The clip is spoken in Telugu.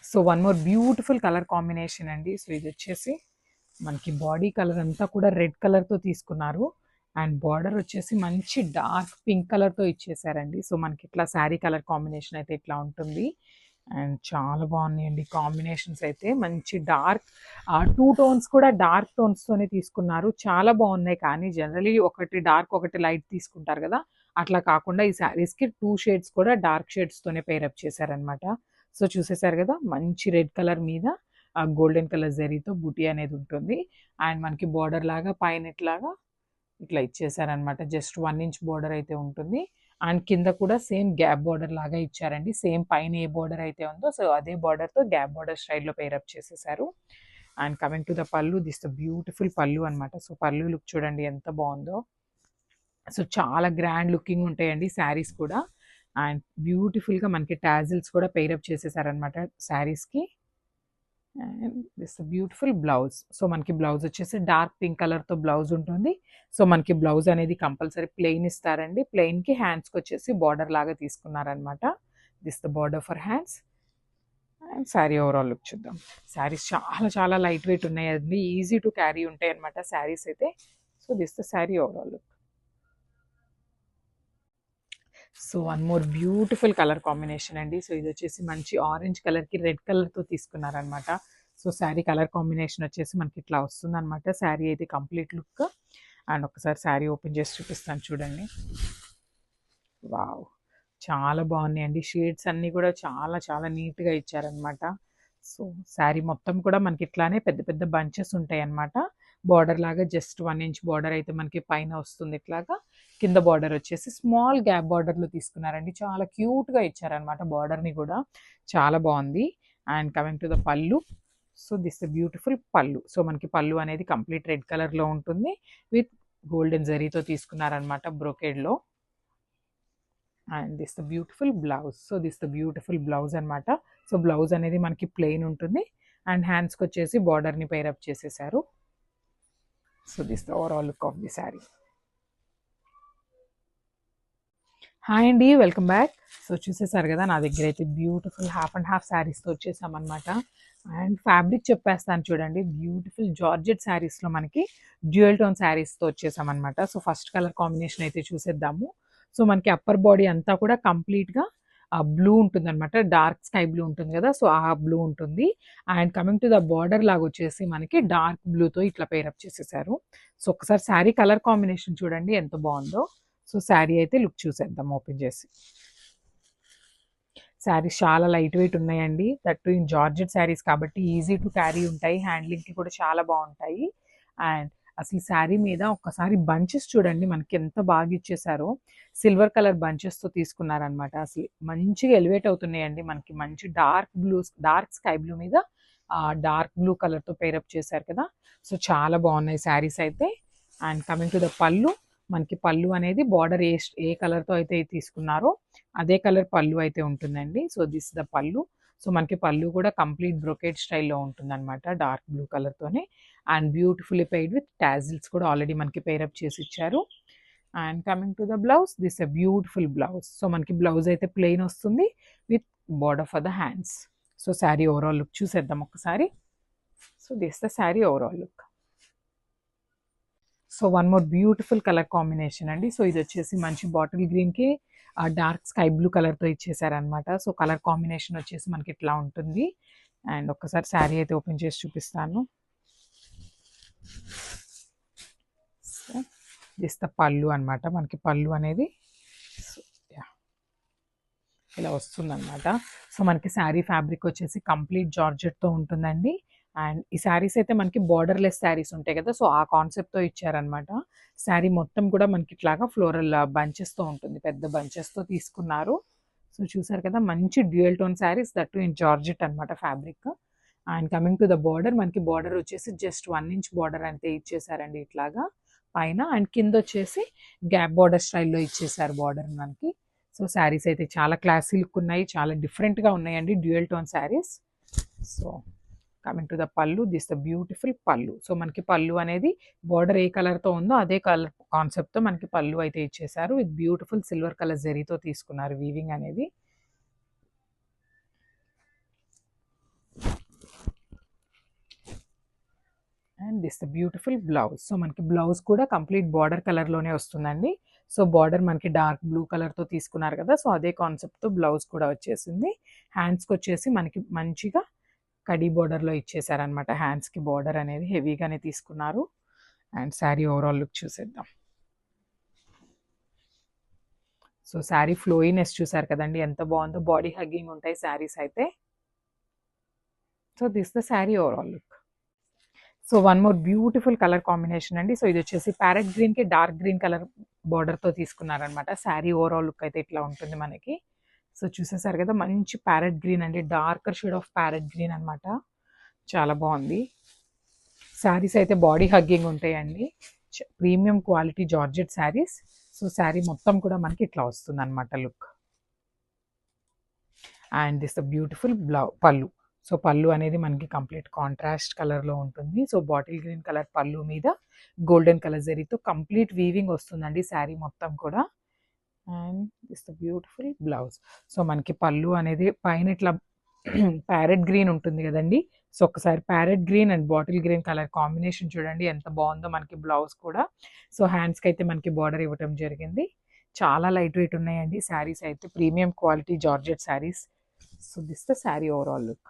So one more beautiful colour combination అండి. సో ఇది వచ్చేసి మనకి బాడీ కలర్ అంతా కూడా రెడ్ కలర్తో తీసుకున్నారు అండ్ బార్డర్ వచ్చేసి మంచి డార్క్ పింక్ కలర్తో ఇచ్చేసారండి. సో మనకి ఇట్లా శారీ కలర్ కాంబినేషన్ అయితే ఇట్లా ఉంటుంది అండ్ చాలా బాగున్నాయండి కాంబినేషన్స్ అయితే. మంచి డార్క్ 2 టోన్స్ కూడా డార్క్ టోన్స్తోనే తీసుకున్నారు, చాలా బాగున్నాయి. కానీ జనరలీ ఒకటి డార్క్ ఒకటి లైట్ తీసుకుంటారు కదా, అట్లా కాకుండా ఈ శారీస్కి 2 షేడ్స్ కూడా డార్క్ షేడ్స్తోనే పేరప్ చేశారనమాట. సో చూసేసారు కదా, మంచి రెడ్ కలర్ మీద గోల్డెన్ కలర్ జరీతో బుటీ అనేది ఉంటుంది అండ్ మనకి బార్డర్ లాగా పైన ఇట్లా ఇచ్చేసారనమాట. జస్ట్ 1 ఇంచ్ బార్డర్ అయితే ఉంటుంది అండ్ కింద కూడా సేమ్ గ్యాప్ బార్డర్ లాగా ఇచ్చారండి. సేమ్ పైన ఏ బార్డర్ అయితే ఉందో సో అదే బార్డర్తో గ్యాప్ బార్డర్ స్టైల్లో పేరప్ చేసేసారు. అండ్ కమింగ్ టు ద పళ్ళు, దిస్ ద బ్యూటిఫుల్ పళ్ళు అనమాట. సో పళ్ళు లుక్ చూడండి ఎంత బాగుందో. సో చాలా గ్రాండ్ లుకింగ్ ఉంటాయండి శారీస్ కూడా అండ్ బ్యూటిఫుల్గా మనకి టాజిల్స్ కూడా పేరప్ చేసేసారనమాట శారీస్కి. And this beautiful blouse. So మనకి బ్లౌజ్ వచ్చేసి డార్క్ పింక్ కలర్తో బ్లౌజ్ ఉంటుంది. సో మనకి బ్లౌజ్ అనేది కంపల్సరీ ప్లెయిన్ ఇస్తారండి. ప్లెయిన్కి హ్యాండ్స్కి వచ్చేసి బార్డర్ లాగా తీసుకున్నారనమాట. This the border for hands and sari overall look చూద్దాం. శారీస్ చాలా చాలా లైట్ వెయిట్ ఉన్నాయండి, ఈజీ టు క్యారీ ఉంటాయి అనమాట శారీస్ అయితే. So this the sari overall look. So one more beautiful colour combination అండి. సో ఇది వచ్చేసి మంచి ఆరెంజ్ కలర్కి రెడ్ కలర్తో తీసుకున్నారనమాట. సో శారీ కలర్ కాంబినేషన్ వచ్చేసి మనకి ఇట్లా వస్తుంది అనమాట. శారీ అయితే కంప్లీట్ లుక్ అండ్ ఒకసారి శారీ ఓపెన్ చేసి చూపిస్తాను చూడండి. వావ్, చాలా బాగున్నాయండి. షేడ్స్ అన్నీ కూడా చాలా చాలా నీట్గా ఇచ్చారనమాట. సో శారీ మొత్తం కూడా మనకి ఇట్లానే పెద్ద పెద్ద బంచెస్ ఉంటాయి అన్నమాట. బార్డర్ లాగా జస్ట్ 1 ఇంచ్ బార్డర్ అయితే మనకి పైన వస్తుంది ఇట్లాగా. కింద బార్డర్ వచ్చేసి స్మాల్ గ్యాప్ బార్డర్లో తీసుకున్నారండి. చాలా క్యూట్గా ఇచ్చారనమాట బార్డర్ని కూడా, చాలా బాగుంది. And coming to the pallu, so this beautiful పళ్ళు. సో మనకి పళ్ళు అనేది కంప్లీట్ రెడ్ కలర్లో ఉంటుంది విత్ గోల్డెన్ జరీతో తీసుకున్నారనమాట బ్రోకేడ్లో. And this the beautiful blouse. So this the beautiful blouse అనమాట. సో బ్లౌజ్ అనేది మనకి ప్లెయిన్ ఉంటుంది అండ్ హ్యాండ్స్కి వచ్చేసి బార్డర్ని పేరప్ చేసేసారు. So this the overall look of the sari. Hi అండి, వెల్కమ్ బ్యాక్. సో చూసేసారు కదా, నా దగ్గర అయితే బ్యూటిఫుల్ హాఫ్ అండ్ హాఫ్ శారీస్తో వచ్చేసామన్నమాట. అండ్ ఫ్యాబ్రిక్ చెప్పేస్తాను చూడండి, బ్యూటిఫుల్ జార్జెట్ శారీస్లో మనకి డ్యూయల్ టోన్ శారీస్తో వచ్చేసామన్నమాట. సో ఫస్ట్ కలర్ కాంబినేషన్ అయితే చూసేద్దాము. సో మనకి అప్పర్ బాడీ అంతా కూడా కంప్లీట్గా బ్లూ ఉంటుంది అనమాట. డార్క్ స్కై బ్లూ ఉంటుంది కదా, సో ఆ బ్లూ ఉంటుంది. And coming to the border లాగా వచ్చేసి మనకి డార్క్ బ్లూతో ఇట్లా పేరప్ చేసేసారు. సో ఒకసారి శారీ కలర్ కాంబినేషన్ చూడండి ఎంత బాగుందో. సో శారీ అయితే లుక్ చూసేద్దాం ఓపెన్ చేసి. శారీస్ చాలా లైట్ వెయిట్ ఉన్నాయండి, దట్టు ఇన్ జార్జెట్ శారీస్ కాబట్టి ఈజీ టు క్యారీ ఉంటాయి, హ్యాండ్లింగ్కి కూడా చాలా బాగుంటాయి. అండ్ అసలు శారీ మీద ఒక్కసారి బంచెస్ చూడండి మనకి ఎంత బాగా ఇచ్చేసారో. Silver colour బంచెస్తో తీసుకున్నారనమాట. అసలు మంచిగా ఎలివేట్ అవుతున్నాయండి మనకి. మంచి డార్క్ స్కై బ్లూ మీద డార్క్ బ్లూ కలర్తో పేరప్ చేశారు కదా. సో చాలా బాగున్నాయి శారీస్ అయితే. అండ్ కమింగ్ టు ద పళ్ళు, మనకి పళ్ళు అనేది బార్డర్ ఏ కలర్తో అయితే తీసుకున్నారో అదే కలర్ పళ్ళు అయితే ఉంటుందండి. So this the pallu. So మనకి పళ్ళు కూడా కంప్లీట్ బ్రొకేట్ స్టైల్లో ఉంటుందన్నమాట, డార్క్ బ్లూ కలర్తోనే. And beautifully paired with tassels కూడా ఆల్రెడీ మనకి పేరప్ చేసి ఇచ్చారు. And coming to the blouse, this a beautiful blouse. So మనకి బ్లౌజ్ అయితే ప్లెయిన్ వస్తుంది with border for the hands. So sari overall look చూసేద్దాం ఒకసారి. So this the sari overall look. So one more beautiful colour combination అండి. సో ఇది వచ్చేసి మంచి బాటిల్ గ్రీన్కి డార్క్ స్కై బ్లూ కలర్తో ఇచ్చేసారనమాట. సో కలర్ కాంబినేషన్ వచ్చేసి మనకి ఇట్లా ఉంటుంది. అండ్ ఒక్కసారి శారీ అయితే ఓపెన్ చేసి చూపిస్తాను. దిస్ ద పళ్ళు అనమాట. మనకి పళ్ళు అనేది ఇలా వస్తుందన్నమాట. సో మనకి శారీ ఫ్యాబ్రిక్ వచ్చేసి కంప్లీట్ జార్జెట్తో ఉంటుందండి. అండ్ ఈ శారీస్ అయితే మనకి బార్డర్లెస్ శారీస్ ఉంటాయి కదా, సో ఆ కాన్సెప్ట్తో ఇచ్చారనమాట. శారీ మొత్తం కూడా మనకి ఇట్లాగా ఫ్లోరల్ బంచెస్తో ఉంటుంది, పెద్ద బంచెస్తో తీసుకున్నారు. సో చూసారు కదా, మంచి dual tone saris, that in georgette అనమాట fabric. And coming to the border, మనకి బార్డర్ వచ్చేసి జస్ట్ 1 ఇంచ్ బార్డర్ అంతే ఇచ్చేసారండి ఇట్లాగా పైన. అండ్ కింద వచ్చేసి గ్యాప్ బార్డర్ స్టైల్లో ఇచ్చేసారు బార్డర్ మనకి. సో శారీస్ అయితే చాలా క్లాసీ లుక్ ఉన్నాయి, చాలా డిఫరెంట్గా ఉన్నాయండి dual tone saris. So coming to the పళ్ళు, దిస్ ద బ్యూటిఫుల్ పళ్ళు. సో మనకి పళ్ళు అనేది బార్డర్ ఏ కలర్తో ఉందో అదే కలర్ కాన్సెప్ట్తో మనకి పళ్ళు అయితే ఇచ్చేసారు. విత్ బ్యూటిఫుల్ సిల్వర్ కలర్ జరీతో తీసుకున్నారు వీవింగ్ అనేది. This the beautiful blouse. So మనకి బ్లౌజ్ కూడా కంప్లీట్ బార్డర్ కలర్లోనే వస్తుందండి. సో బార్డర్ మనకి డార్క్ బ్లూ కలర్తో తీసుకున్నారు కదా, సో అదే కాన్సెప్ట్తో బ్లౌజ్ కూడా వచ్చేసింది. హ్యాండ్స్కి వచ్చేసి మనకి మంచిగా కడీ బార్డర్లో ఇచ్చేసారనమాట. హ్యాండ్స్కి బార్డర్ అనేది హెవీగానే తీసుకున్నారు. అండ్ శారీ ఓవరాల్ లుక్ చూసేద్దాం. సో శారీ ఫ్లోయినెస్ చూసారు కదండి ఎంత బాగుందో, బాడీ హగ్గింగ్ ఉంటాయి శారీస్ అయితే. So this the sari overall look. So one more beautiful colour combination అండి. సో ఇది వచ్చేసి ప్యారెట్ గ్రీన్కి డార్క్ గ్రీన్ కలర్ బార్డర్తో తీసుకున్నారనమాట. శారీ ఓవరాల్ లుక్ అయితే ఇట్లా ఉంటుంది మనకి. సో చూసేసారు కదా, మంచి ప్యారెట్ గ్రీన్ అండి, darker shade of parrot green అనమాట. చాలా బాగుంది. శారీస్ అయితే బాడీ హగ్గింగ్ ఉంటాయండి, premium quality georgette saris. So sari మొత్తం కూడా మనకి ఇట్లా వస్తుంది అనమాట look. And this the beautiful పళ్ళు. సో పళ్ళు అనేది మనకి కంప్లీట్ కాంట్రాస్ట్ కలర్లో ఉంటుంది. సో బాటిల్ గ్రీన్ కలర్ పళ్ళు మీద గోల్డెన్ కలర్ జరీతో కంప్లీట్ వీవింగ్ వస్తుందండి శారీ మొత్తం కూడా. And this the beautiful blouse. So మనకి పళ్ళు అనేది పైన ఇట్లా ప్యారెట్ గ్రీన్ ఉంటుంది కదండి. సో ఒకసారి parrot green and bottle green colour combination చూడండి ఎంత బాగుందో. మనకి బ్లౌజ్ కూడా సో హ్యాండ్స్కి అయితే మనకి బార్డర్ ఇవ్వటం జరిగింది. చాలా లైట్ వెయిట్ ఉన్నాయండి శారీస్ అయితే, premium quality georgette saris. So this the sari overall look.